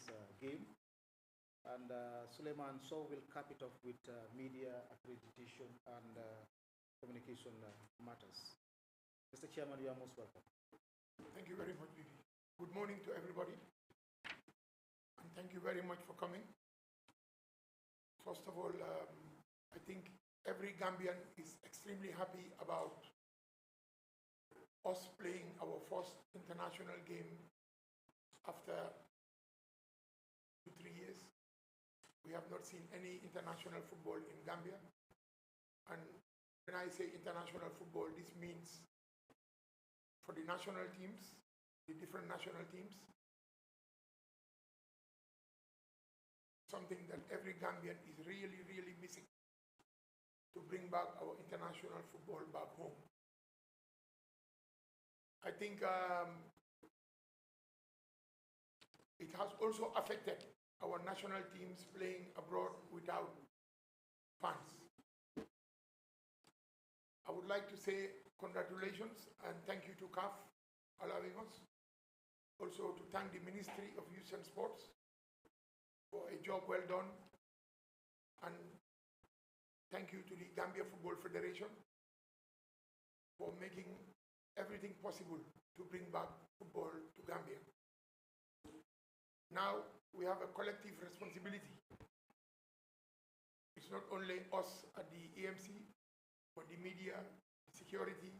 this game. And Suleiman Sow will cap it off with media accreditation and communication matters. Mr. Chairman, you are most welcome. Thank you very much, Didi. Good morning to everybody. And thank you very much for coming. First of all, I think every Gambian is extremely happy about us playing our first international game after 2-3 years. We have not seen any international football in Gambia. And when I say international football, this means for the national teams, the different national teams, something that every Gambian is really, really missing to bring back our international football back home. I think it has also affected our national teams playing abroad without fans. I would like to say congratulations and thank you to CAF allowing us. Also to thank the Ministry of Youth and Sports for a job well done. And thank you to the Gambia Football Federation for making everything possible to bring back football to Gambia. Now we have a collective responsibility. It's not only us at the AMC, but the media, the security,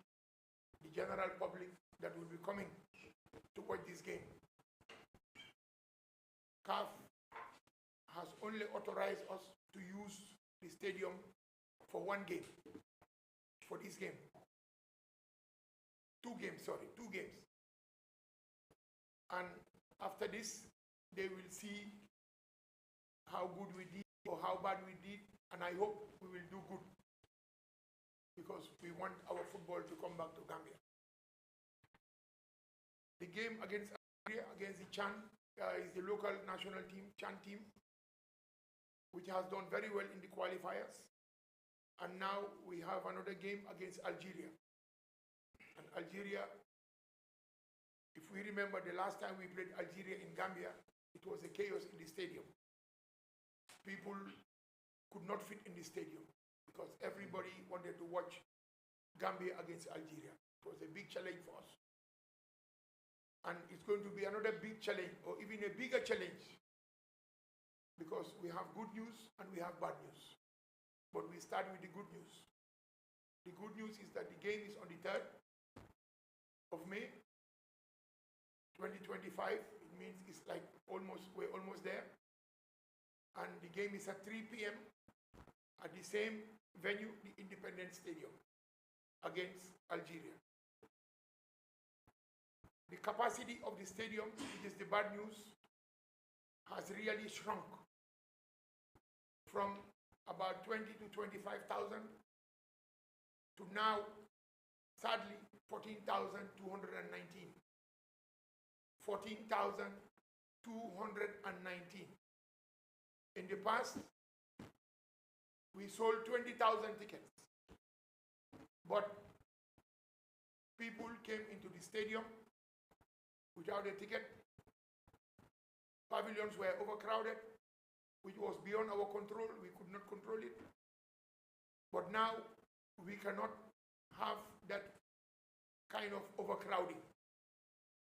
the general public that will be coming to watch this game. CAF has only authorized us to use the stadium for one game, for this game. Two games. And after this, they will see how good we did or how bad we did, and I hope we will do good because we want our football to come back to Gambia. The game against Algeria, against the Chan, is the local national team, Chan team, which has done very well in the qualifiers. And now we have another game against Algeria. And Algeria, if we remember the last time we played Algeria in Gambia, it was a chaos in the stadium. People could not fit in the stadium because everybody wanted to watch Gambia against Algeria. It was a big challenge for us. And it's going to be another big challenge, or even a bigger challenge, because we have good news and we have bad news. But we start with the good news. The good news is that the game is on the 3rd of May, 2025. It means it's like we're almost there. And the game is at 3 p.m. at the same venue, the Independence Stadium, against Algeria. The capacity of the stadium, which is the bad news, has really shrunk from about 20 to 25,000 to now, sadly, 14,219. 14,219. In the past, we sold 20,000 tickets, but people came into the stadium without a ticket. Pavilions were overcrowded, which was beyond our control. We could not control it. But now we cannot have that kind of overcrowding.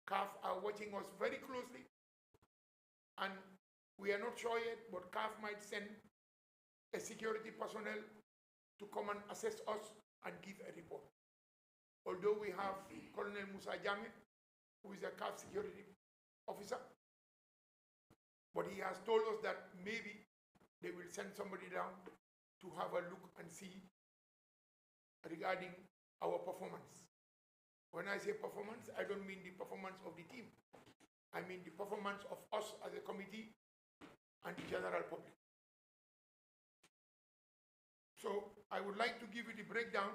CAF are watching us very closely, and we are not sure yet, but CAF might send a security personnel to come and assess us and give a report. Although we have Colonel Musa Jame, who is a CAF security officer, but he has told us that maybe they will send somebody down to have a look and see regarding our performance. When I say performance, I don't mean the performance of the team. I mean the performance of us as a committee and the general public. So I would like to give you the breakdown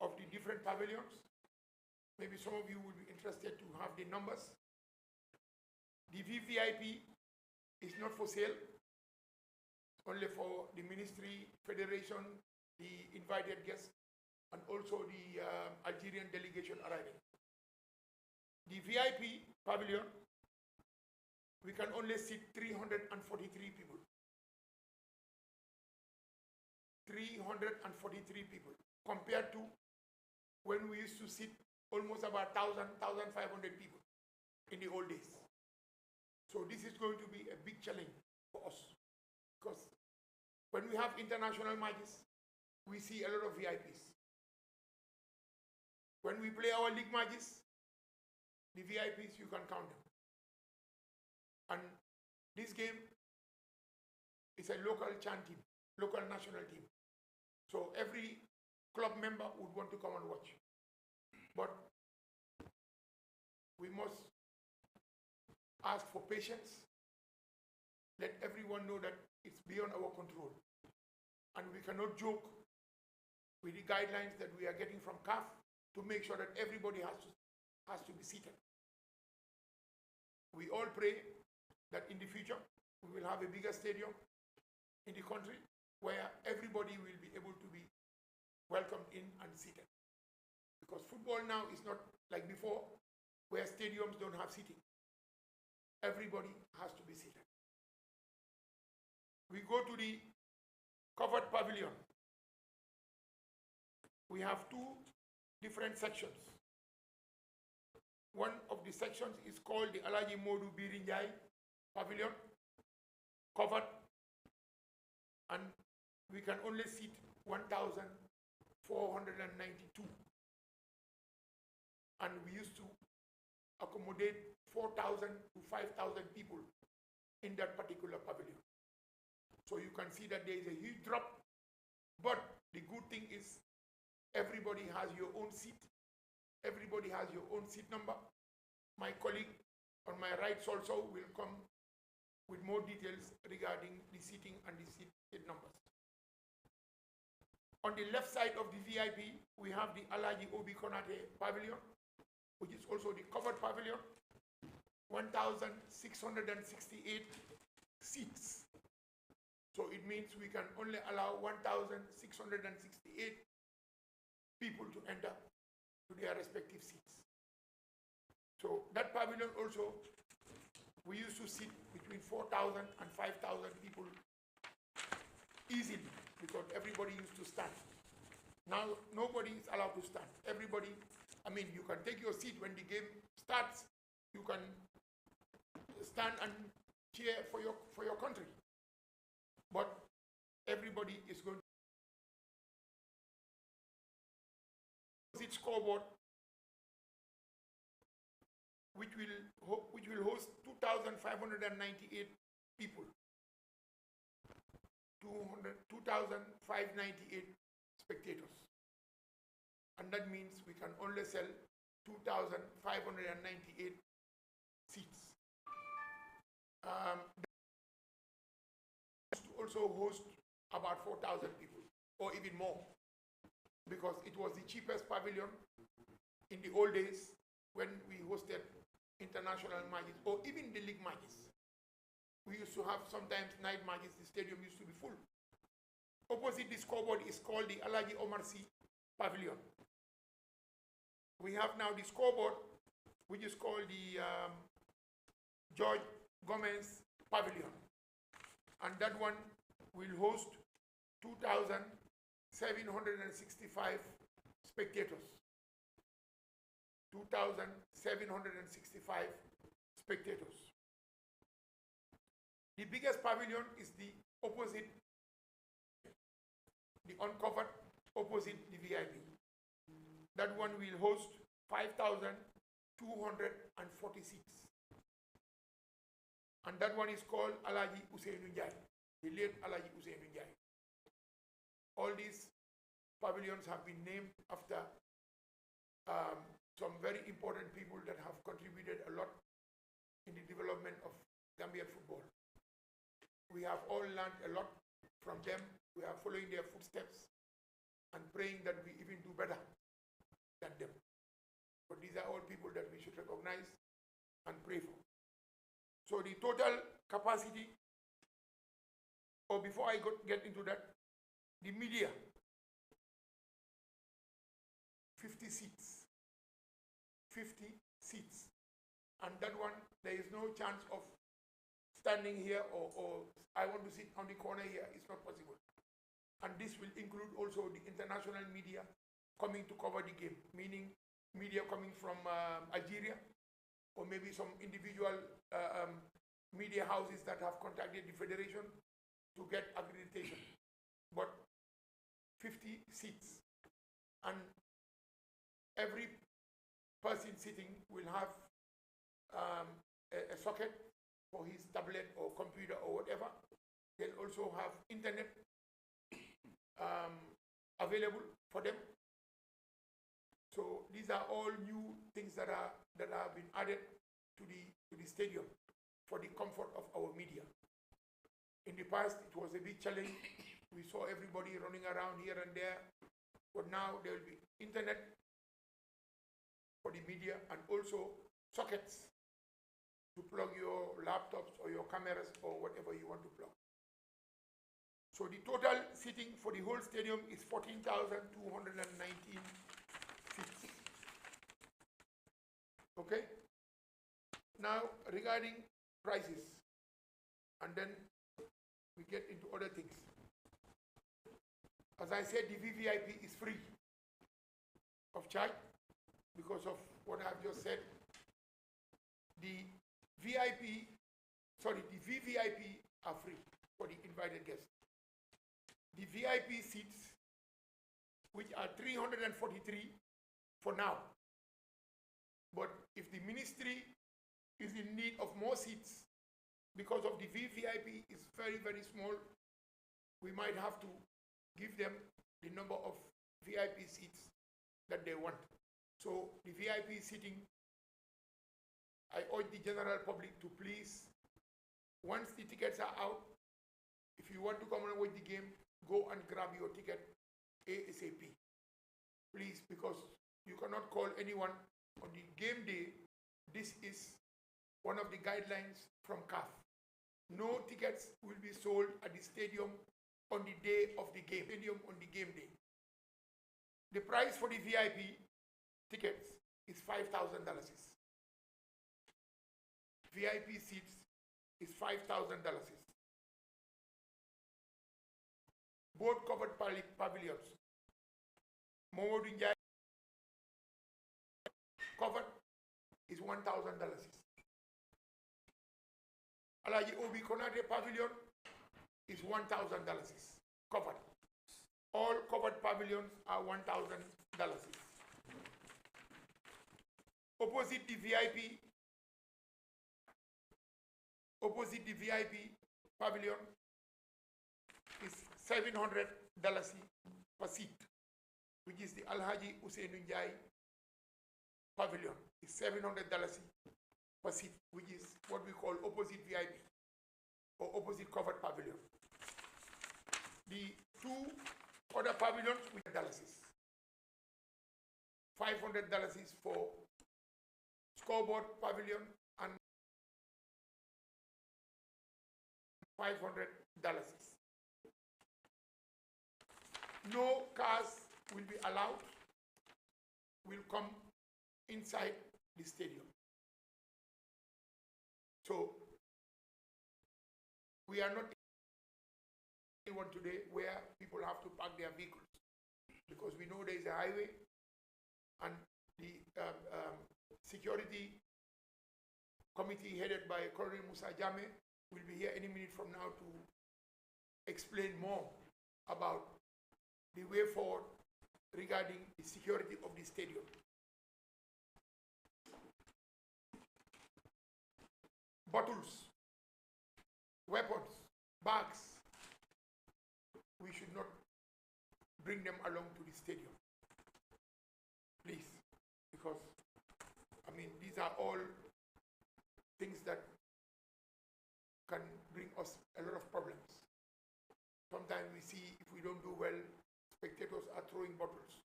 of the different pavilions. Maybe some of you will be interested to have the numbers. The VVIP is not for sale, only for the ministry, federation, the invited guests, and also the Algerian delegation arriving. The VIP pavilion, we can only seat 343 people. 343 people compared to when we used to seat almost about 1,500 people in the old days. So this is going to be a big challenge for us, because when we have international matches, we see a lot of VIPs. When we play our league matches, the VIPs, you can count them. And this game is a local CHAN team, local national team. So every club member would want to come and watch. But we must ask for patience. Let everyone know that it's beyond our control. And we cannot joke with the guidelines that we are getting from CAF to make sure that everybody has to be seated. We all pray that in the future we will have a bigger stadium in the country where everybody will be able to be welcomed in and seated. Because football now is not like before, where stadiums don't have seating. Everybody has to be seated. We go to the covered pavilion. We have two different sections. One of the sections is called the Alhaji Modou Birinjai Pavilion, covered, and we can only seat 1,492. And we used to accommodate 4,000 to 5,000 people in that particular pavilion. So you can see that there is a huge drop, but the good thing is everybody has your own seat. Everybody has your own seat number. My colleague on my right also will come with more details regarding the seating and the seat numbers. On the left side of the VIP, we have the Alhaji Obi Konate Pavilion, which is also the covered pavilion, 1,668 seats. So it means we can only allow 1,668 people to enter to their respective seats. So that pavilion also, we used to sit between 4,000 and 5,000 people easily, because everybody used to stand. Now nobody is allowed to stand. Everybody, I mean, you can take your seat when the game starts. You can stand and cheer for your country. But everybody is going to visit scoreboard, which will host 2,598 people. 2,598 spectators. And that means we can only sell 2,598 seats. To also host about 4,000 people, or even more, because it was the cheapest pavilion in the old days when we hosted international matches, or even the league matches. We used to have sometimes night matches. The stadium used to be full. Opposite the scoreboard is called the Alhaji Omar Sy Pavilion. We have now the scoreboard, which is called the George Gomez Pavilion. And that one will host 2,765 spectators. 2,765 spectators. The biggest pavilion is the opposite, the uncovered opposite the VIP. That one will host 5,240 seats. And that one is called Alhaji Ousainou Ndiaye, the late Alhaji Ousainou Ndiaye. All these pavilions have been named after some very important people that have contributed a lot in the development of Gambian football. We have all learned a lot from them. We are following their footsteps and praying that we even do better than them. But these are all people that we should recognize and pray for. So the total capacity, or before I get into that, the media, 50 seats. 50 seats. And that one, there is no chance of standing here or I want to sit on the corner here. It's not possible. And this will include also the international media coming to cover the game, meaning media coming from Algeria, or maybe some individual media houses that have contacted the federation to get accreditation. But 50 seats, and every person sitting will have a socket for his tablet or computer or whatever. They'll also have internet available for them. So these are all new things that have been added to the stadium for the comfort of our media. In the past, it was a big challenge. We saw everybody running around here and there, but now there will be internet for the media and also sockets to plug your laptops or your cameras or whatever you want to plug. So the total seating for the whole stadium is 14,219 seats. Okay? Now, regarding prices, and then we get into other things. As I said, the VVIP is free of charge because of what I've just said. The VVIP are free for the invited guests. The VIP seats, which are 343 for now, but if the ministry is in need of more seats because of the VVIP is very, very small, we might have to give them the number of VIP seats that they want. So the VIP seating, I urge the general public to please, once the tickets are out, if you want to come and watch the game, go and grab your ticket ASAP. Please, because you cannot call anyone on the game day. This is one of the guidelines from CAF. No tickets will be sold at the stadium on the day of the game, on the game day. The price for the VIP tickets is $5,000. VIP seats is $5,000. Both covered pavilions. Momodou Njie covered is $1,000. Alaji Obi Konate Pavilion is $1,000 covered. All covered pavilions are $1,000. Opposite the VIP pavilion is $700 per seat, which is the Alhaji Usainu Njie pavilion. It's $700 per seat, which is what we call opposite VIP or opposite covered pavilion. The two other pavilions with $500 for scoreboard pavilion and $500. No cars will be allowed, will come inside the stadium. So we are not one today where people have to park their vehicles, because we know there is a highway and the security committee headed by Colonel Musa Jame will be here any minute from now to explain more about the way forward regarding the security of the stadium. Bottles, weapons, bags, we should not bring them along to the stadium. Please, because, I mean, these are all things that can bring us a lot of problems. Sometimes we see if we don't do well, spectators are throwing bottles.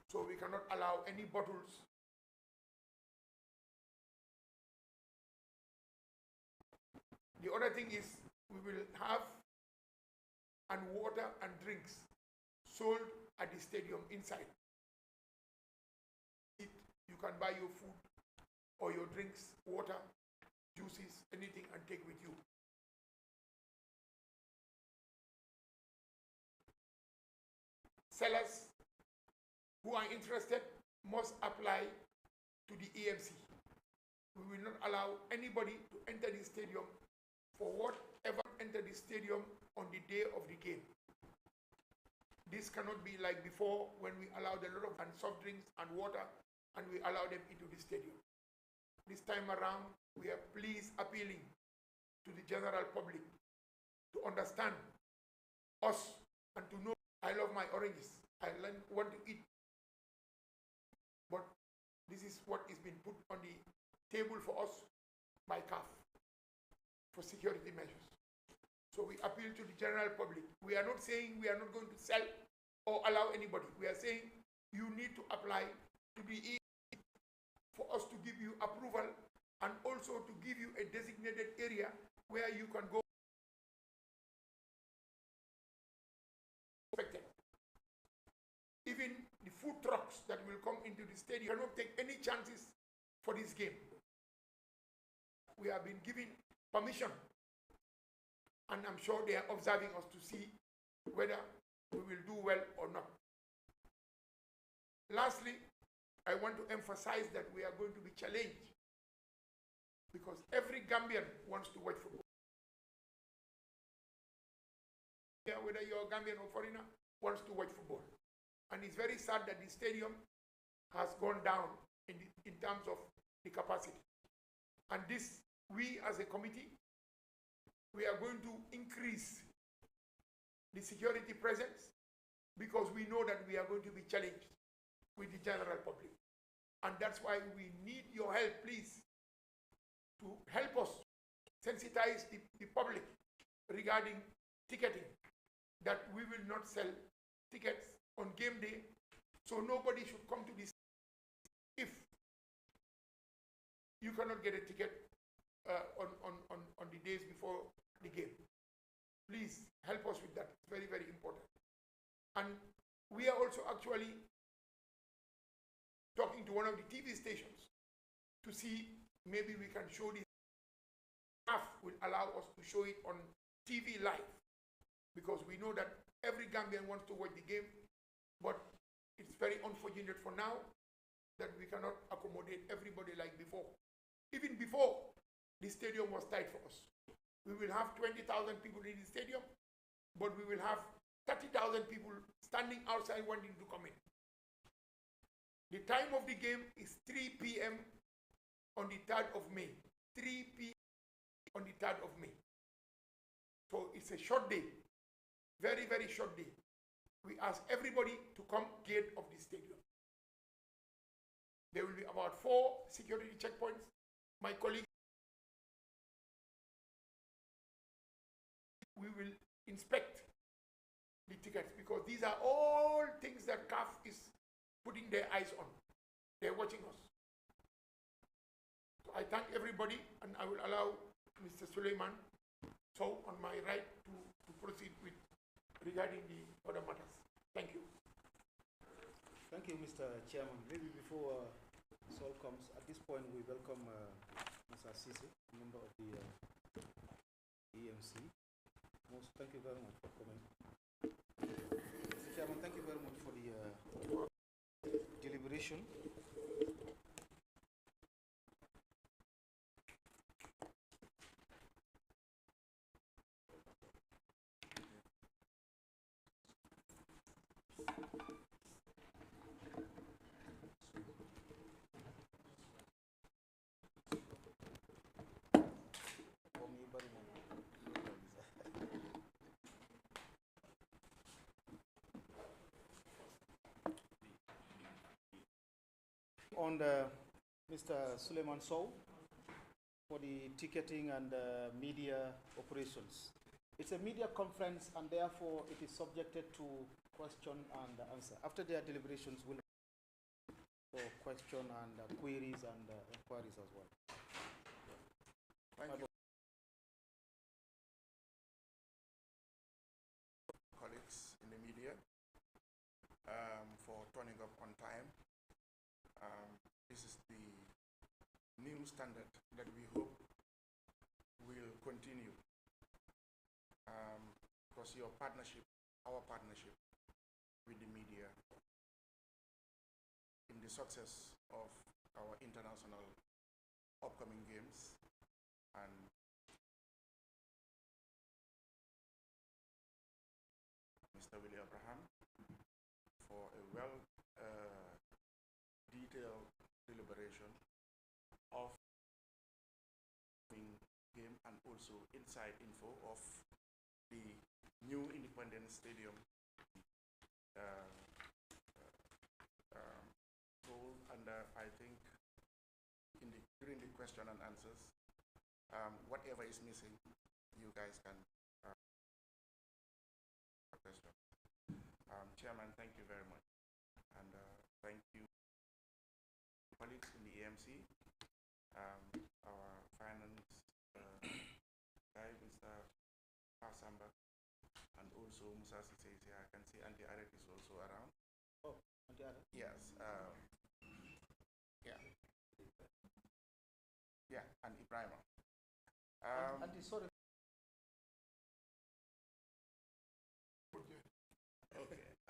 So we cannot allow any bottles. The other thing is we will have water and drinks sold at the stadium inside. You can buy your food or your drinks, water, juices, anything, and take with you. sellers who are interested must apply to the EMC. We will not allow anybody to enter the stadium for whatever enter the stadium on the day of the game. This cannot be like before when we allowed a lot of soft drinks and water and we allow them into the stadium. This time around, we are pleased appealing to the general public to understand us and to know I love my oranges. I want to eat. But this is what is being put on the table for us by CAF for security measures. So we appeal to the general public. We are not saying we are not going to sell or allow anybody. We are saying you need to apply to the EMC for us to give you approval and also to give you a designated area where you can go. Even the food trucks that will come into the stadium cannot take any chances for this game. We have been given permission, and I'm sure they are observing us to see whether we will do well or not. Lastly, I want to emphasize that we are going to be challenged because every Gambian wants to watch football. Whether you're a Gambian or foreigner, wants to watch football. And it's very sad that the stadium has gone down in terms of the capacity. And this, we as a committee, we are going to increase the security presence because we know that we are going to be challenged with the general public. And that's why we need your help, please, to help us sensitize the public regarding ticketing, that we will not sell tickets on game day, so nobody should come to this. If you cannot get a ticket on the days before the game, please help us with that. It's very, very important. And we are also actually talking to one of the TV stations to see maybe we can show this. CAF will allow us to show it on TV live because we know that every Gambian wants to watch the game. But it's very unfortunate for now that we cannot accommodate everybody like before. Even before, the stadium was tight for us. We will have 20,000 people in the stadium, but we will have 30,000 people standing outside wanting to come in. The time of the game is 3 p.m. on the 3rd of May. 3 p.m. on the 3rd of May. So it's a short day. Very, very short day. We ask everybody to come gate of the stadium. There will be about 4 security checkpoints. My colleague, we will inspect the tickets because these are all things that CAF is putting their eyes on. They're watching us. So I thank everybody, and I will allow Mr. Suleiman, so on my right, to proceed with regarding the other matters. Thank you. Thank you, Mr. Chairman. Maybe before Sol comes, at this point we welcome Mr. Sisi, member of the EMC. Thank you very much for coming. Mr. Chairman, thank you very much for the deliberation. On Mr. Suleiman Sow for the ticketing and media operations. It's a media conference and therefore it is subjected to question and answer. After their deliberations, we'll for question and queries and inquiries as well. Thank you. Colleagues in the media for turning up on time. This is the new standard that we hope will continue because your partnership, our partnership, with the media in the success of our international upcoming games, and Mr. Willie Abraham for a well detailed deliberation of the game and also inside info of the new Independence Stadium told, and I think during the question and answers, whatever is missing, you guys can question. Chairman, thank you very much, and thank you colleagues in the AMC, our finance guy, Mr. Pasamba, and also Musa Sise. I can see Andy Aret is also around. Oh, Andy Aret? Yes. Yeah, and Ibrahim. Andy, sorry. Okay,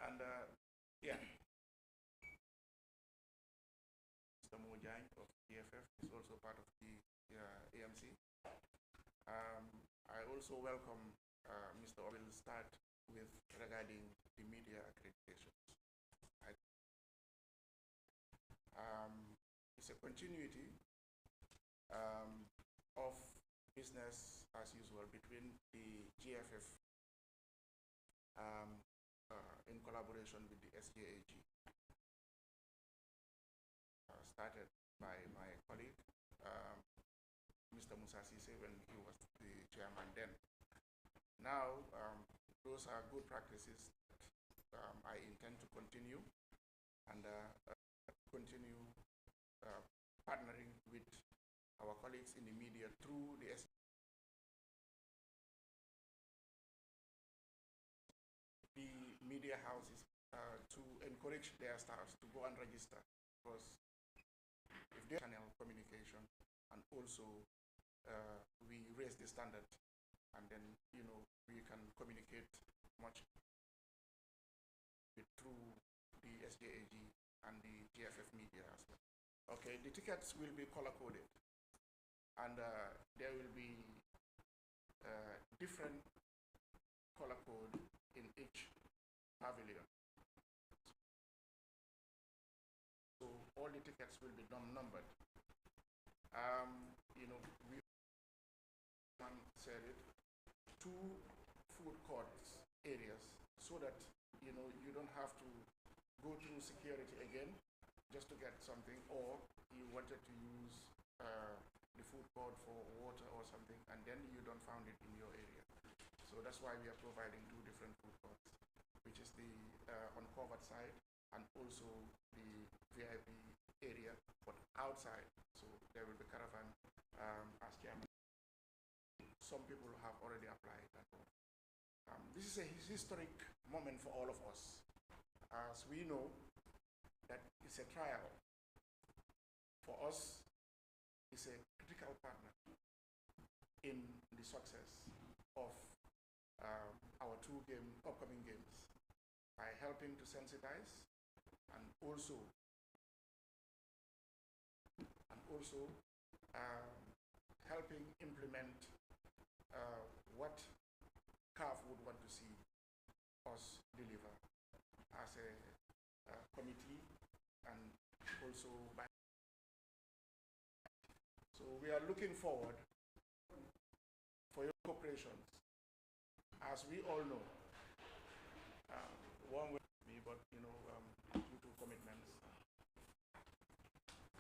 and yeah. Mr. Mojang of DFF is also part of the AMC. I also welcome Mr. Will start with regarding the media accreditation. It's a continuity of business as usual between the GFF in collaboration with the SJAG. Started by my colleague, Mr. Musa Sise, when he was the chairman then. Now, those are good practices that I intend to continue and continue partnering with our colleagues in the media through the media houses to encourage their staffs to go and register, because if they channel communication and also we raise the standard, and then we can communicate much through the SJAG and the GFF media as well. Okay, the tickets will be color coded, and there will be different color code in each pavilion. So all the tickets will be numbered. We said it, 2 food courts areas, so that you don't have to go through security again just to get something, or you wanted to use the food court for water or something, and then you don't find it in your area. So that's why we are providing 2 different food courts, which is the uncovered side and also the VIP area, but outside. So there will be caravan as chairman. Some people have already applied. This is a historic moment for all of us, as we know that it's a trial. For us, it's a critical partner in the success of our 2 upcoming games, by helping to sensitize and also helping implement what CAF would want to see us deliver as a committee, and also by. So we are looking forward for your cooperation. As we all know, one will be, but due to commitments.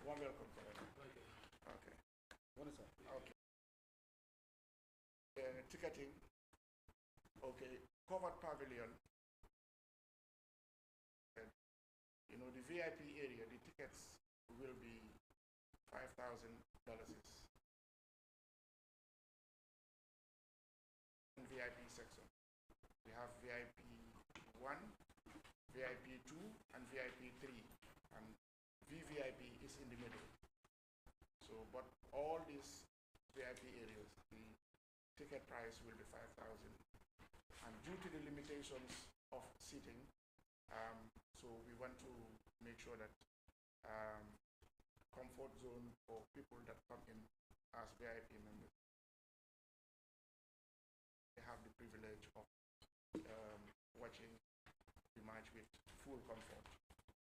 One welcome for them. Okay. What is that? Okay. Ticketing. Okay. Covered pavilion. The VIP area, the tickets will be $5,000. VIP section. We have VIP 1, VIP 2, and VIP 3, and VVIP is in the middle. So, but all these VIP areas, the ticket price will be $5,000, and due to the limitations of seating, So we want to make sure that comfort zone for people that come in as VIP members, they have the privilege of watching the match with full comfort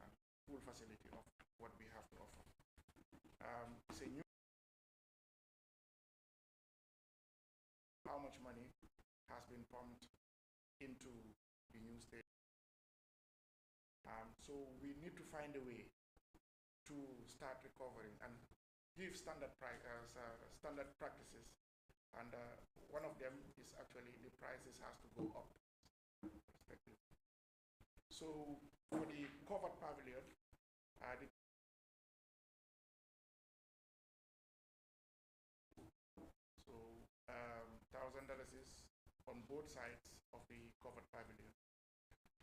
and full facility of what we have to offer. It's a new. How much money has been pumped into the new state? So we need to find a way to start recovering and give standard practices. And one of them is actually the prices has to go up. So for the covered pavilion, $1,000 is on both sides of the covered pavilion,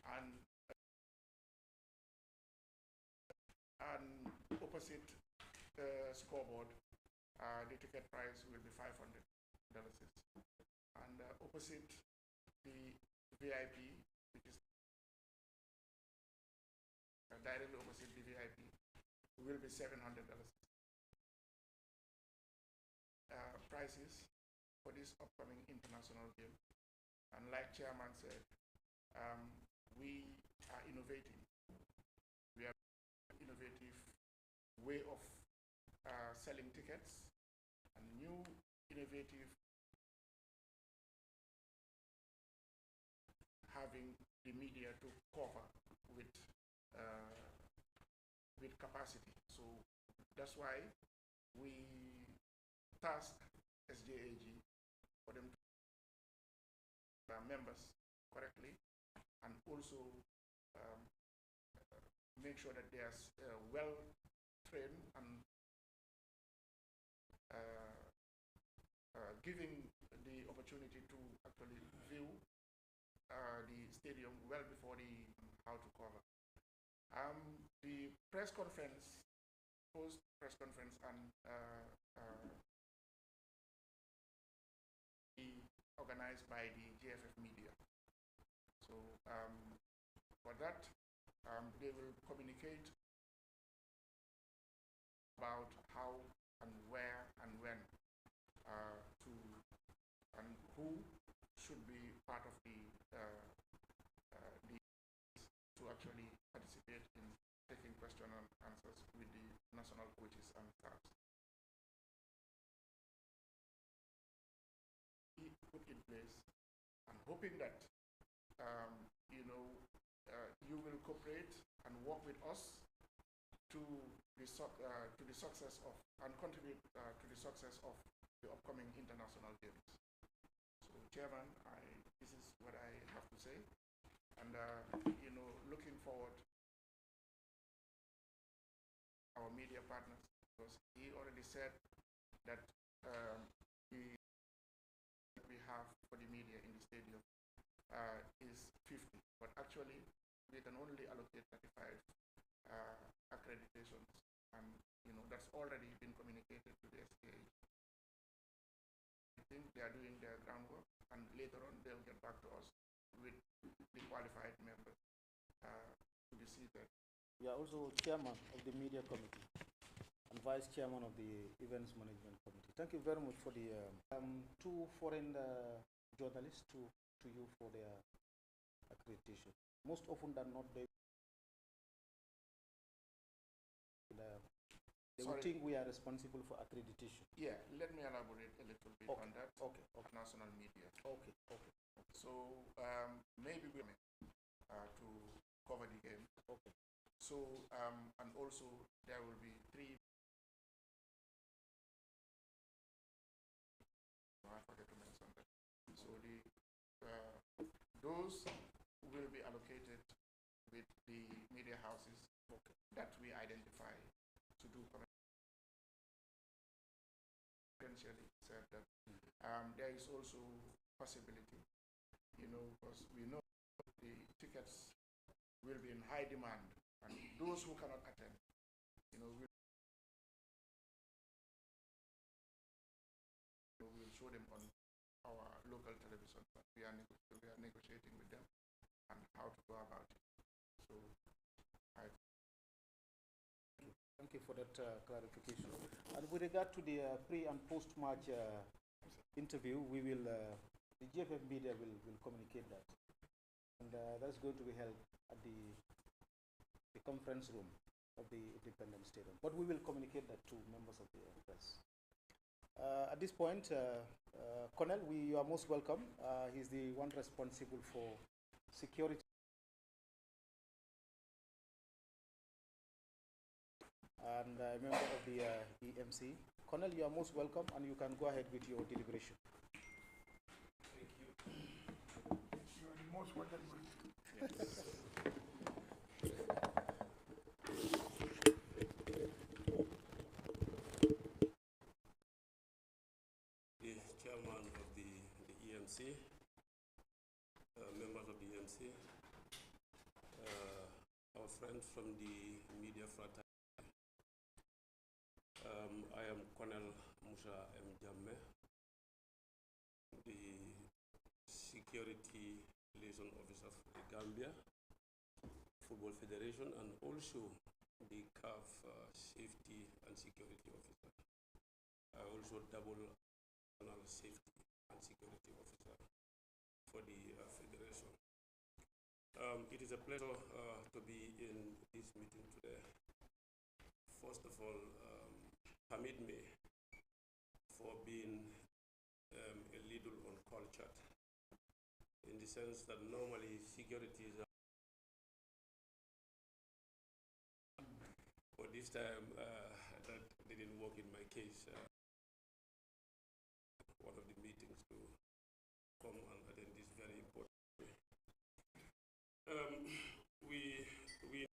and opposite the scoreboard, the ticket price will be $500, and opposite the VIP, which is directly opposite the VIP, will be $700. Prices for this upcoming international game, and like Chairman said, we are innovating. We are innovative way of selling tickets, and new innovative having the media to cover with capacity. So that's why we task SJAG for them to members correctly, and also make sure that they are well trained and giving the opportunity to actually view the stadium well before the how to cover. The press conference, post press conference, and organized by the GFF Media. So for that, they will communicate about how and where and when to and who should be part of the to actually participate in taking question and answers with the national coaches and staffs. We put in place, and hoping that you will cooperate and work with us to the success of and contribute to the success of the upcoming international games. So, Chairman, this is what I have to say, and looking forward our media partners, because he already said that we have for the media in the stadium is 50, but actually we can only allocate 35 accreditations, and that's already been communicated to the SKA. I think they are doing their groundwork, and later on they'll get back to us with the qualified members to be seated. You are also chairman of the media committee and vice chairman of the events management committee. Thank you very much for the two foreign journalists to you for their accreditation. Most often than not, they would think we are responsible for accreditation. Yeah, let me elaborate a little bit on that. Okay. National media. Okay. So maybe we to cover the game. Okay. So and also there will be 3. I forget to mention that. So those will be allocated with the media houses that we identify to do. Potentially said that there is also possibility, because we know the tickets will be in high demand, and those who cannot attend, we'll show them on our local television. We are negotiating with them and how to go about it. So Thank you for that clarification. And with regard to the pre and post match interview, we will the GFF media will communicate that, and that's going to be held at the conference room of the Independence Stadium. But we will communicate that to members of the press. At this point, Colonel, you are most welcome. He's the one responsible for security and a member of the EMC. Colonel, you are most welcome, and you can go ahead with your deliberation. You are the most welcome. The chairman of the EMC, members of the EMC, our friends from the media fraternity. I am Colonel Musa M. Jamme, the Security Liaison Officer for the Gambia Football Federation, and also the CAF Safety and Security Officer. I also double National Safety and Security Officer for the Federation. It is a pleasure to be in this meeting today. First of all, permit me for being a little uncultured, in the sense that normally security is but this time that didn't work in my case. One of the meetings to come and attend this very important way. We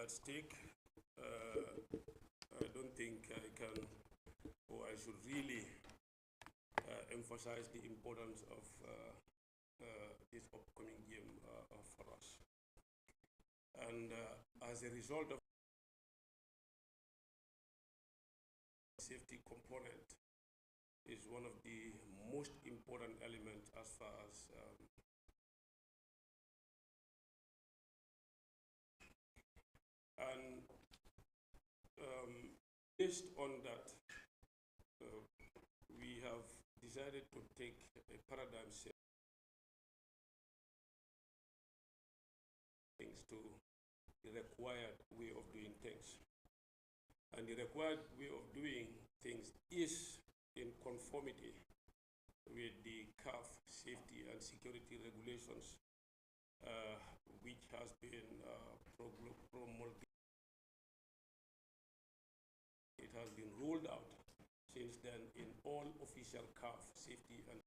at stake. I don't think I can, or I should really emphasize the importance of this upcoming game for us. And as a result of safety component is one of the most important elements as far as based on that, we have decided to take a paradigm shift to the required way of doing things. And the required way of doing things is in conformity with the CAF safety and security regulations, which has been promulgated. It has been rolled out since then in all official CAF safety and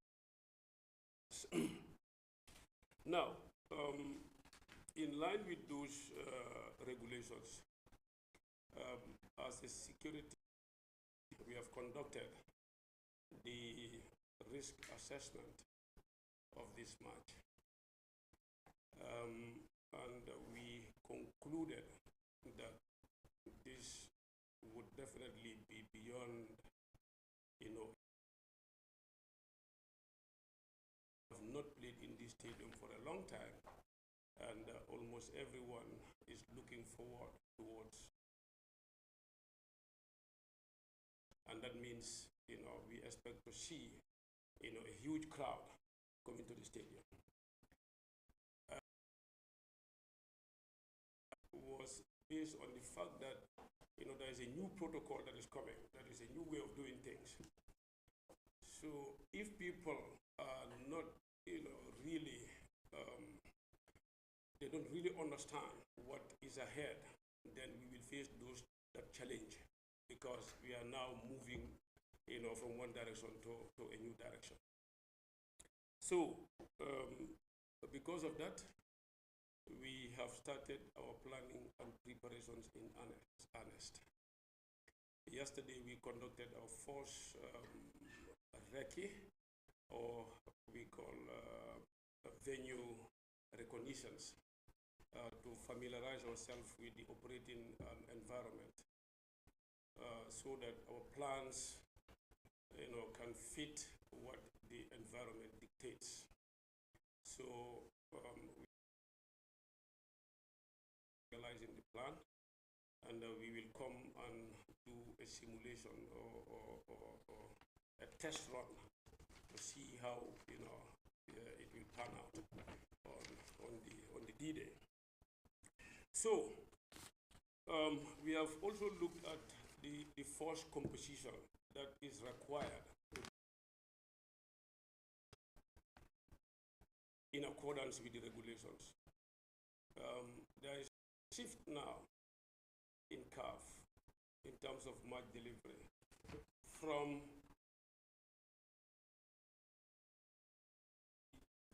now, in line with those regulations, as a security, we have conducted the risk assessment of this match. And we concluded that this would definitely be beyond, have not played in this stadium for a long time, and almost everyone is looking forward towards. And that means, we expect to see, a huge crowd coming to the stadium. Was based on the fact that, there is a new protocol that is coming, that is a new way of doing things. So if people are not, really, they don't really understand what is ahead, then we will face that challenge, because we are now moving, from one direction to a new direction. So, because of that, we have started our planning and preparations in earnest. Yesterday, we conducted our first recce, or we call venue recognitions, to familiarize ourselves with the operating environment, so that our plans, can fit what the environment dictates. So realizing the plan, and we will come and do a simulation or a test run to see how it will pan out on the D-Day. So we have also looked at the force composition that is required in accordance with the regulations. There is a shift now in CAF in terms of march delivery from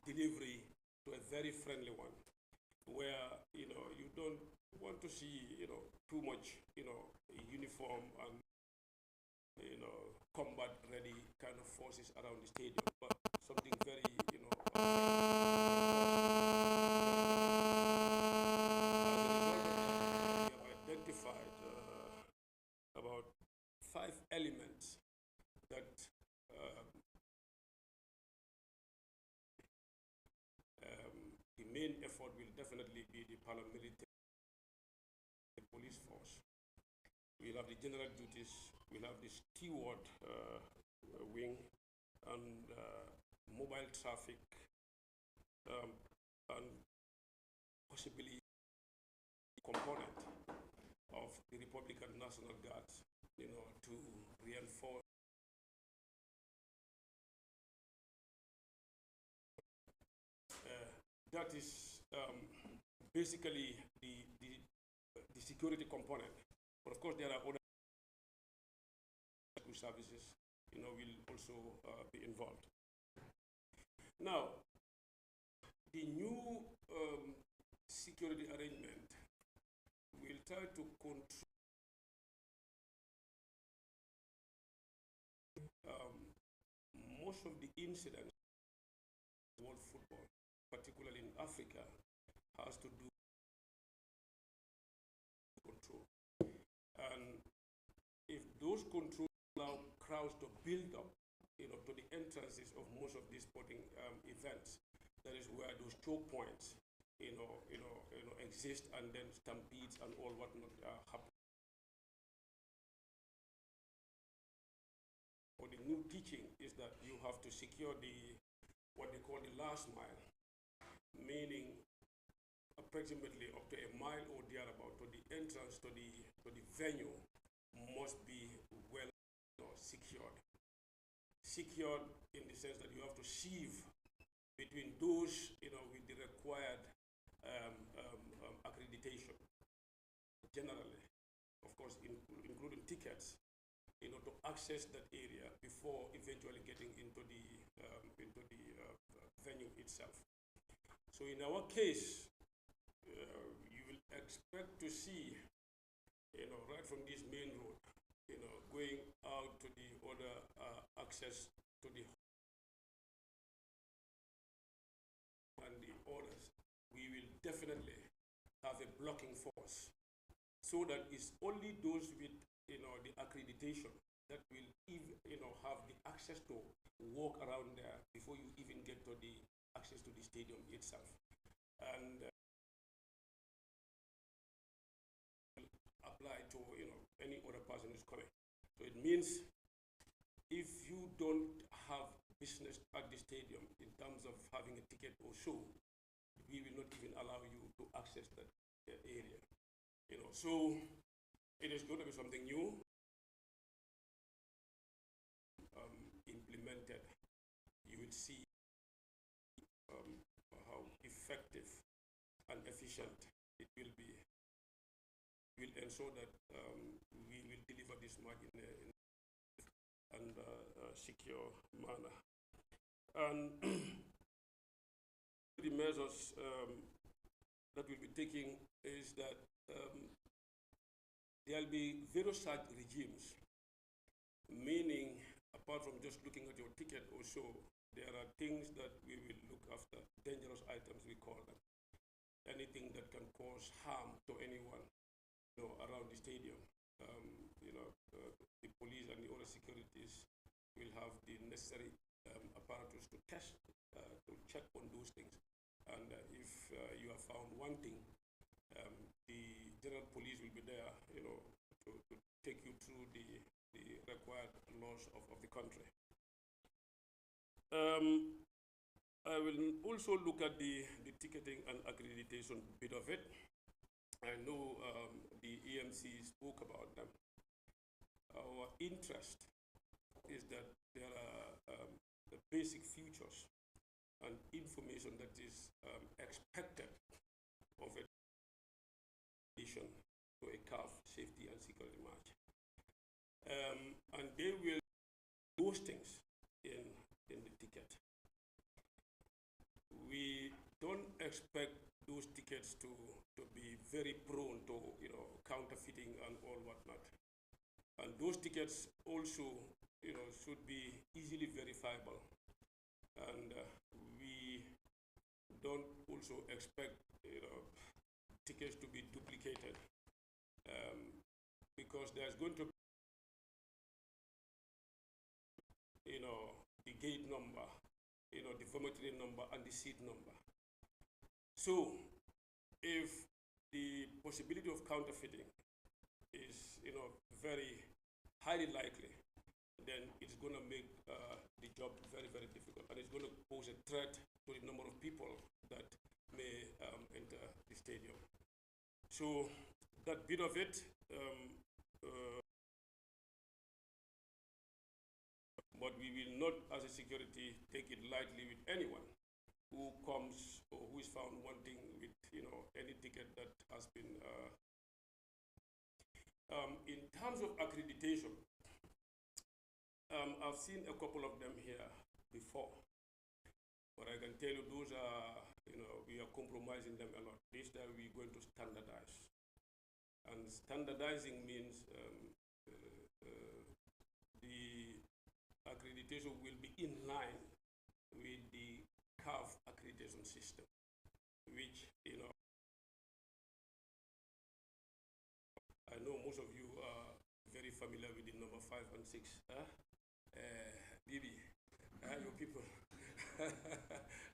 delivery to a very friendly one, where you don't want to see too much uniform and combat ready kind of forces around the stadium, but something very as a result of that, we have identified about 5 elements that the main effort will definitely be the paramilitary police force. We'll have the general duties, we'll have the steward wing, and mobile traffic, and possibly component of the Republican National Guards, to reinforce that is basically the security component. But of course, there are other services, will also be involved. Now, the new security arrangement will try to control most of the incidents in world football, particularly in Africa, has to do with control. And if those controls allow crowds to build up, to the entrances of most of these sporting events, that is where those choke points, exist, and then stampedes and all whatnot happen. Or the new teaching is that you have to secure what they call the last mile, meaning approximately up to a mile or thereabout to the entrance to the venue must be well secured. Secured in the sense that you have to sieve between those with the required accreditation, generally, of course, including tickets, to access that area before eventually getting into the venue itself. So in our case, you will expect to see, right from this main road, going out to the other access to the and the orders, we will definitely have a blocking force, so that it's only those with the accreditation that will have the access to walk around there before you even get to the access to the stadium itself. And apply to any other person who's coming. So it means if you don't have business at the stadium in terms of having a ticket or show, we will not even allow you to access that area. So it is going to be something new, implemented. You will see how effective and efficient it will be. Will ensure that we will deliver this mark in a secure manner. And the measures that we'll be taking is that there'll be various such regimes, meaning apart from just looking at your ticket or show, there are things that we will look after, dangerous items we call them, anything that can cause harm to anyone around the stadium. The police and the other securities will have the necessary apparatus to test, to check on those things. And if you are found wanting, the general police will be there, to take you through the required laws of the country. I will also look at the ticketing and accreditation bit of it. I know the EMC spoke about them. Our interest is that there are the basic features and information that is expected of a addition to a CAF safety and security march. And they will do those things in the ticket. We don't expect those tickets to be very prone to counterfeiting and all whatnot. And those tickets also should be easily verifiable. And we don't also expect tickets to be duplicated, because there's going to be the gate number, the dormitory number, and the seat number. So if the possibility of counterfeiting is very highly likely, then it's going to make the job very, very difficult, and it's going to pose a threat to the number of people that may enter the stadium. So that bit of it, but we will not, as a security, take it lightly with anyone who comes or who is found wanting with any ticket that has been. In terms of accreditation, I've seen a couple of them here before, but I can tell you those are, we are compromising them a lot. This time we're going to standardize. And standardizing means the accreditation will be in line with the CAF accreditation system, which, I know most of you are very familiar with the number 5 and 6. Bibi, your people.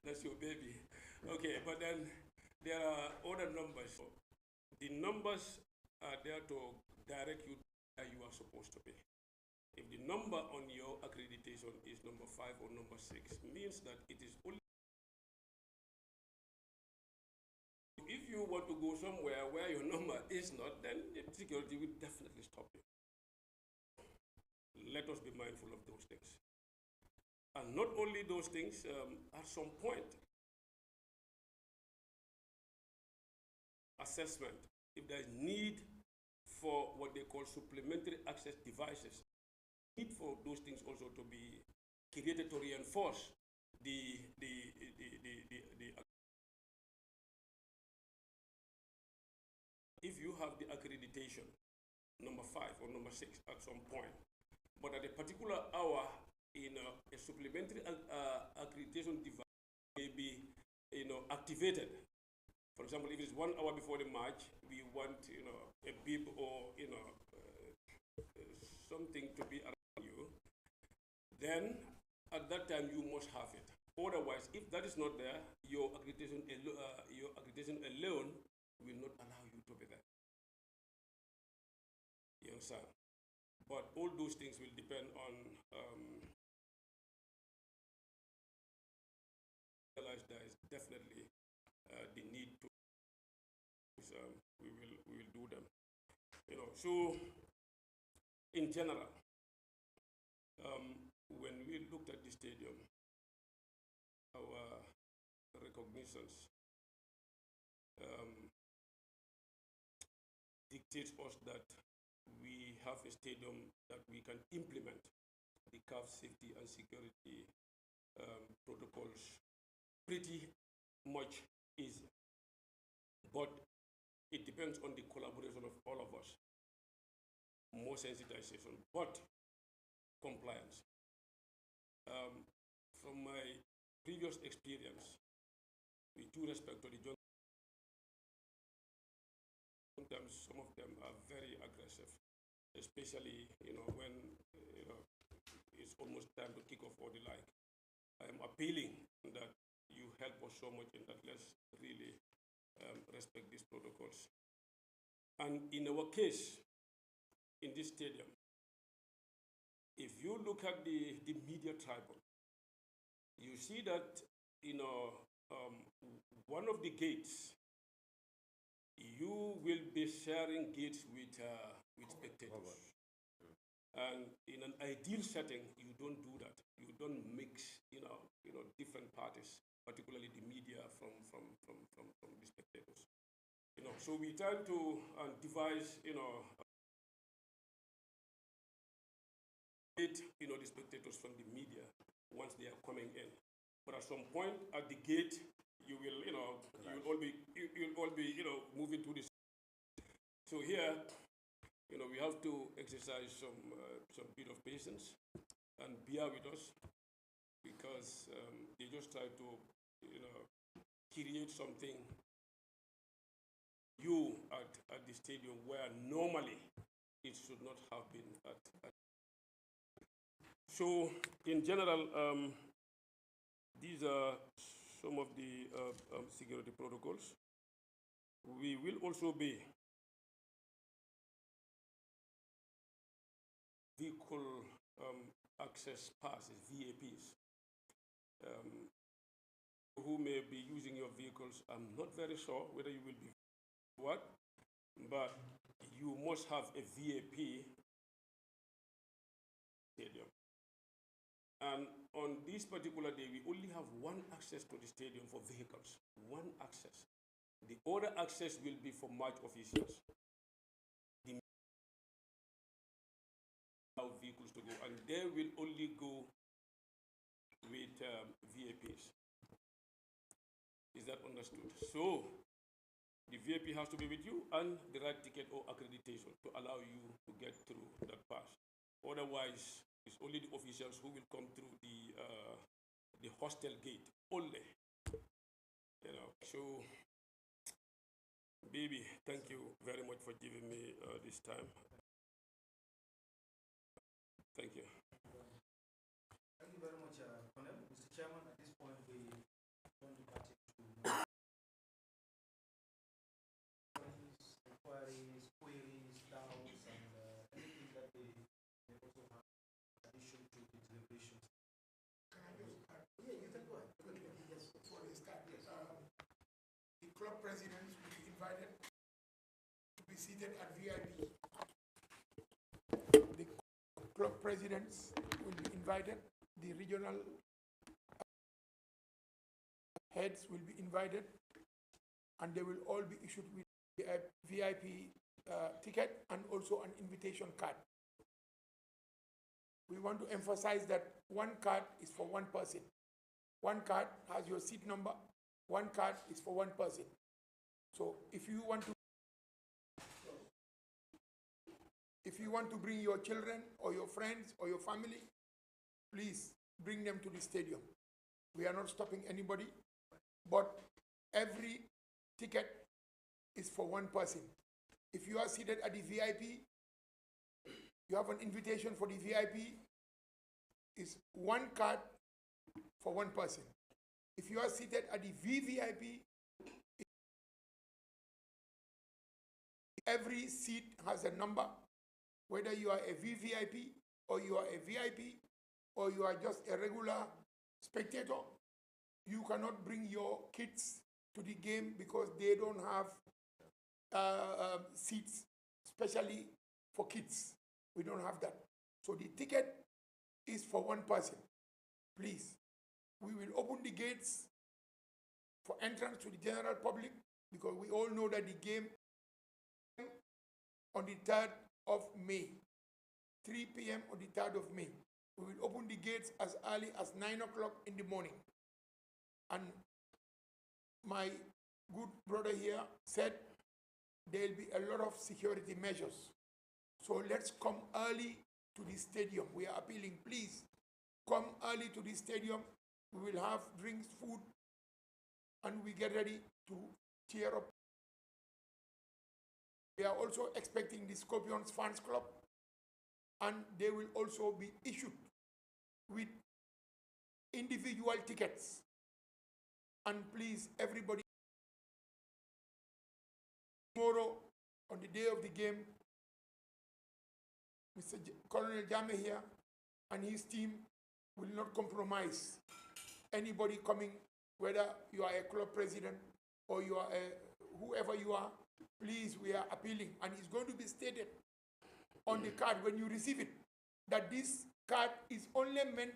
That's your baby. Okay, but then there are other numbers. The numbers are there to direct you where you are supposed to be. If the number on your accreditation is number 5 or number 6, means that it is only. If you want to go somewhere where your number is not, then the security will definitely stop you. Let us be mindful of those things. And not only those things, at some point, assessment, if there is need for what they call supplementary access devices, need for those things also to be created to reinforce the if you have the accreditation, number 5 or number 6 at some point, but at a particular hour in a supplementary accreditation device may be activated. For example, if it's 1 hour before the march, we want a bib or something to be around you, then at that time you must have it. Otherwise, if that is not there, your accreditation alone will not allow you to be there. You understand? But all those things will depend on realize there is definitely the need to. We will do them. So in general, when we looked at the stadium, our recognitions dictates us that we have a stadium that we can implement the CAF safety and security protocols pretty much easy. But it depends on the collaboration of all of us. More sensitization, but compliance. From my previous experience, with due respect to the joint, sometimes some of them are very aggressive, especially when it's almost time to kick off or the like. I am appealing that you helped us so much in that. Let's really respect these protocols. And in our case, in this stadium, if you look at the media tribal, you see that, one of the gates, you will be sharing gates with spectators. And in an ideal setting, you don't do that. You don't mix, different parties, particularly the media from the spectators. So we try to devise, the spectators from the media once they are coming in. But at some point at the gate, you will, you'll all be, moving to this. So here, we have to exercise some bit of patience and bear with us, because they just try to, create something new at the stadium where normally it should not have been at. So in general, these are some of the security protocols. We will also be vehicle access passes, VAPs. Who may be using your vehicles, I'm not very sure whether you will be what, but you must have a VAP stadium. And on this particular day, we only have one access to the stadium for vehicles, one access. The other access will be for match officials. Allow vehicles to go, and they will only go with VAPs. Is that understood? So the VAP has to be with you and the right ticket or accreditation to allow you to get through that pass. Otherwise, it's only the officials who will come through the hostel gate only. So, baby, thank you very much for giving me this time. Thank you. Thank you very much, Colonel. Mr. Chairman, at this point, we want to pass it to inquiries, queries, doubts, and anything that they also have addition to the deliberations. Can I just add? Yeah, you can go ahead. Yes. Before they start, the club presidents will be invited to be seated at VIP. The club presidents will be invited. The regional heads will be invited, and they will all be issued with a VIP ticket and also an invitation card. We want to emphasize that one card is for one person. One card has your seat number. One card is for one person. So if you want to bring your children or your friends or your family, please bring them to the stadium. We are not stopping anybody, but every ticket is for one person. If you are seated at the VIP, you have an invitation for the VIP. It's one card for one person. If you are seated at the VVIP, every seat has a number. Whether you are a VVIP or you are a VIP or you are just a regular spectator, you cannot bring your kids to the game because they don't have seats, especially for kids. We don't have that. So the ticket is for one person. Please, we will open the gates for entrance to the general public because we all know that the game on the 3rd of May, 3 p.m. on the 3rd of May. We will open the gates as early as 9 o'clock in the morning. And my good brother here said there will be a lot of security measures. So let's come early to the stadium. We are appealing, please, come early to the stadium. We will have drinks, food, and we get ready to cheer up. We are also expecting the Scorpions Fans Club, and they will also be issued with individual tickets And please, everybody, tomorrow, on the day of the game, Colonel Jame here and his team will not compromise anybody coming, whether you are a club president or you are whoever you are. Please, we are appealing, and it's going to be stated on the card when you receive it that this card is only meant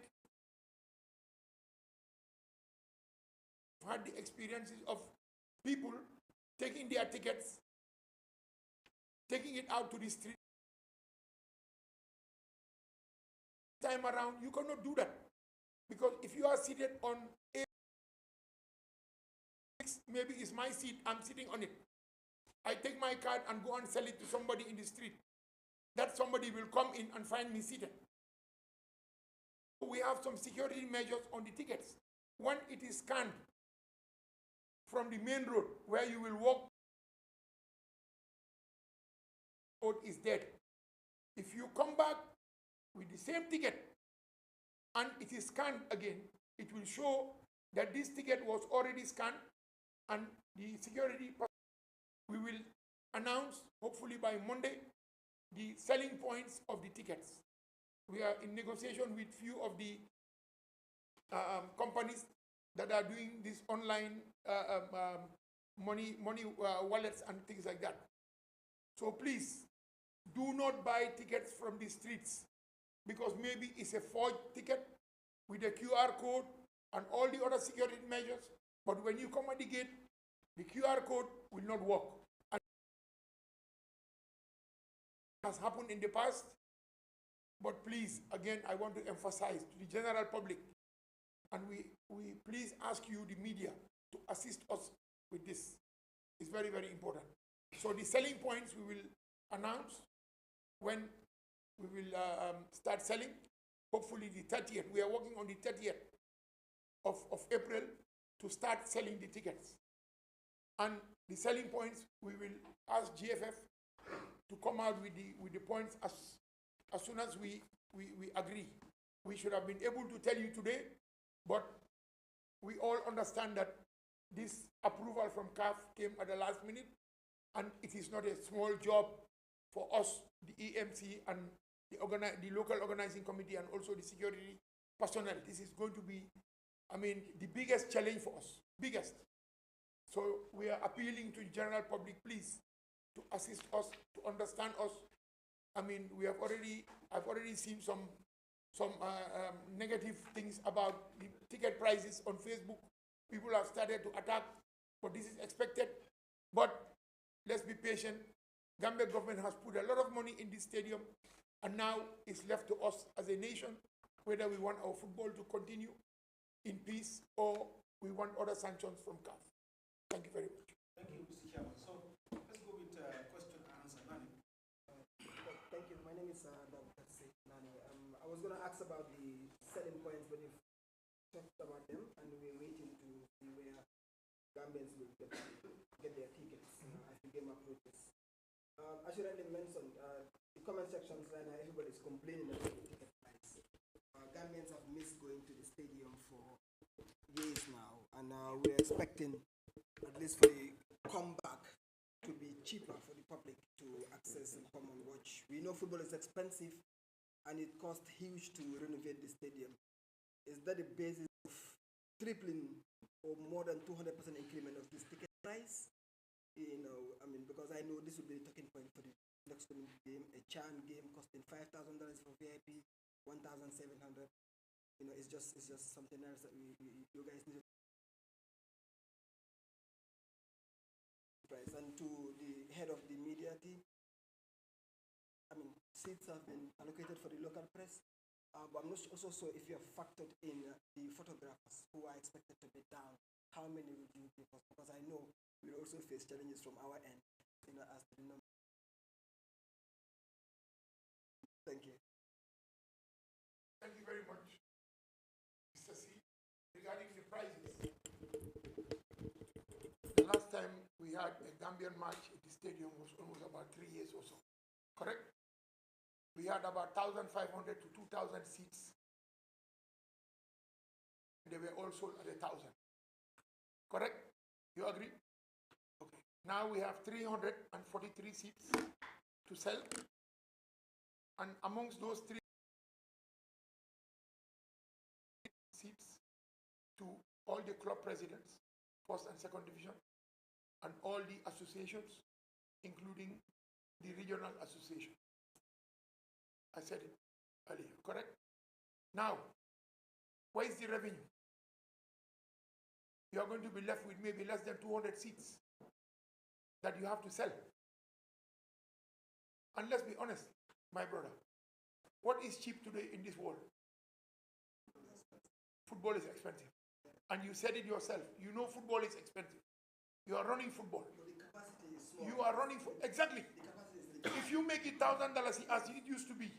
to have the experiences of people taking their tickets, taking it out to the street. Time around, you cannot do that, because if you are seated on a, maybe it's my seat, I'm sitting on it. I take my card and go and sell it to somebody in the street. That somebody will come in and find me seated. We have some security measures on the tickets. One, it is scanned from the main road where you will walk. Road is dead. If you come back with the same ticket and it is scanned again, it will show that this ticket was already scanned, and the security, we will announce, hopefully by Monday, the selling points of the tickets. We are in negotiation with few of the companies that are doing this online money wallets and things like that. So please, do not buy tickets from the streets, because maybe it's a forged ticket with a QR code and all the other security measures, but when you come at the gate, the QR code will not work. And it has happened in the past, but please, again, I want to emphasize to the general public, and we please ask you, the media, to assist us with this. It's very, very important. So the selling points we will announce when we will start selling, hopefully the 30th. We are working on the 30th of April to start selling the tickets. And the selling points, we will ask GFF to come out with the points as soon as we agree. We should have been able to tell you today, but we all understand that this approval from CAF came at the last minute, and it is not a small job for us, the EMC and the local organizing committee, and also the security personnel. This is going to be, I mean, the biggest challenge for us, biggest. So we are appealing to the general public, please, to assist us, to understand us. I mean, I've already seen some negative things about the ticket prices on Facebook. People have started to attack, but this is expected. But let's be patient. Gambia government has put a lot of money in this stadium, and now it's left to us as a nation whether we want our football to continue in peace or we want other sanctions from CAF. Thank you very much. Thank you, Mr. Chairman. So let's go with question and answer. Nani. Thank you. My name is Dr. Nani. I was going to ask about the selling points, but you've talked about them, and we're waiting to see where Gambians will get their tickets as the game approaches. As you rightly mentioned, the comment sections right now, everybody's complaining about the ticket price. Gambians have missed going to the stadium for years now, and we're expecting, at least for the comeback, to be cheaper for the public to access and come and watch. We know football is expensive, and it costs huge to renovate the stadium. Is that the basis of tripling or more than 200% increment of this ticket price? You know, I mean, because I know this will be the talking point for the next coming game, a CHAN game costing $5,000 for VIP, 1,700. You know, it's just something else that you guys need to price. And to the head of the media team, I mean, seats have been allocated for the local press, but I'm not also sure if you have factored in the photographers who are expected to be down. How many would you give us? Because I know we'll also face challenges from our end, you know, as to the number. Thank you. Thank you very much, Mr. C. Regarding the prices, the last time we had a Gambian match at the stadium was almost about 3 years or so, correct? We had about 1,500 to 2,000 seats. They were all sold at 1,000. Correct? You agree? Okay. Now we have 343 seats to sell. And amongst those 3 seats to all the club presidents, first and second division, and all the associations, including the regional association. I said it earlier, correct? Now, where is the revenue? You are going to be left with maybe less than 200 seats that you have to sell. And let's be honest, my brother, what is cheap today in this world? Football is expensive. And you said it yourself. You know football is expensive. You are running football. The capacity is small. You are running for exactly. The capacity is little. If you make it $1,000 as it used to be,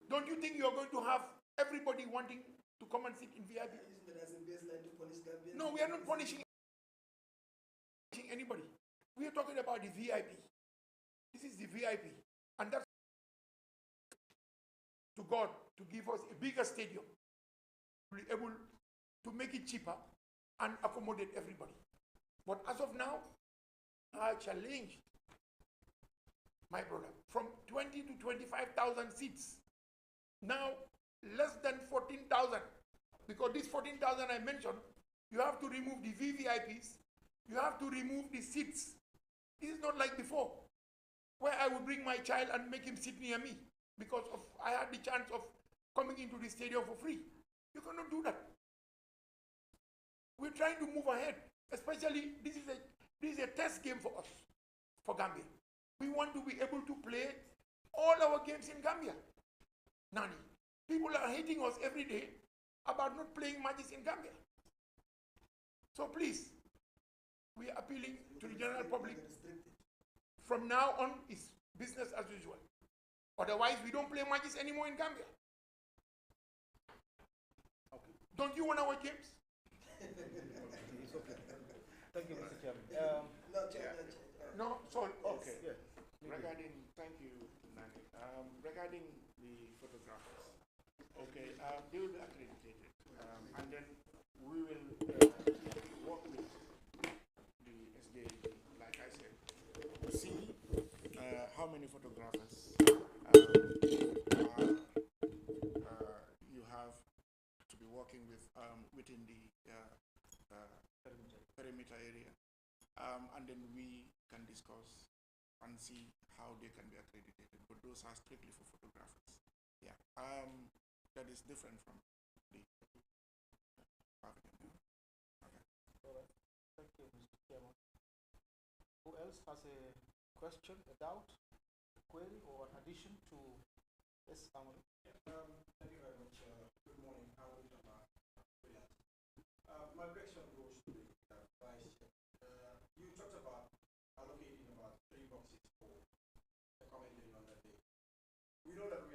don't you think you are going to have everybody wanting to come and sit in VIP? Using that as a baseline to punish Gambians. No, we are not punishing anybody. We are talking about the VIP. This is the VIP. And that's to God to give us a bigger stadium, to be able to make it cheaper and accommodate everybody. But as of now, I challenge my brother from 20 to 25,000 seats. Now, less than 14,000, because this 14,000 I mentioned, you have to remove the VVIPs, you have to remove the seats. This is not like before, where I would bring my child and make him sit near me because I had the chance of coming into the stadium for free. You cannot do that. We're trying to move ahead, especially this is a test game for us, for Gambia. We want to be able to play all our games in Gambia. Nani, people are hating us every day about not playing matches in Gambia. So please, we are appealing to the general public. From now on, it's business as usual. Otherwise, we don't play matches anymore in Gambia. Okay. Don't you want our games? It's okay. Thank you, Mr. Chairman. No, so Okay. Yeah. Regarding, thank you, Nani. Regarding the photographers, okay, they will be accredited, and then we will work with the SJAD, like I said, to see how many photographers you have to be working with within the perimeter area, and then we can discuss and see how they can be accredited. But those are strictly for photographers. Yeah, that is different from the pavilion. Okay. All right. Thank you, Mr. Chairman. Who else has a question, a doubt, a query, or an addition to this? Thank you very much. Good morning. My question goes to the Vice Chair. You talked about allocating about 3 boxes for the commenting on that day. We know that we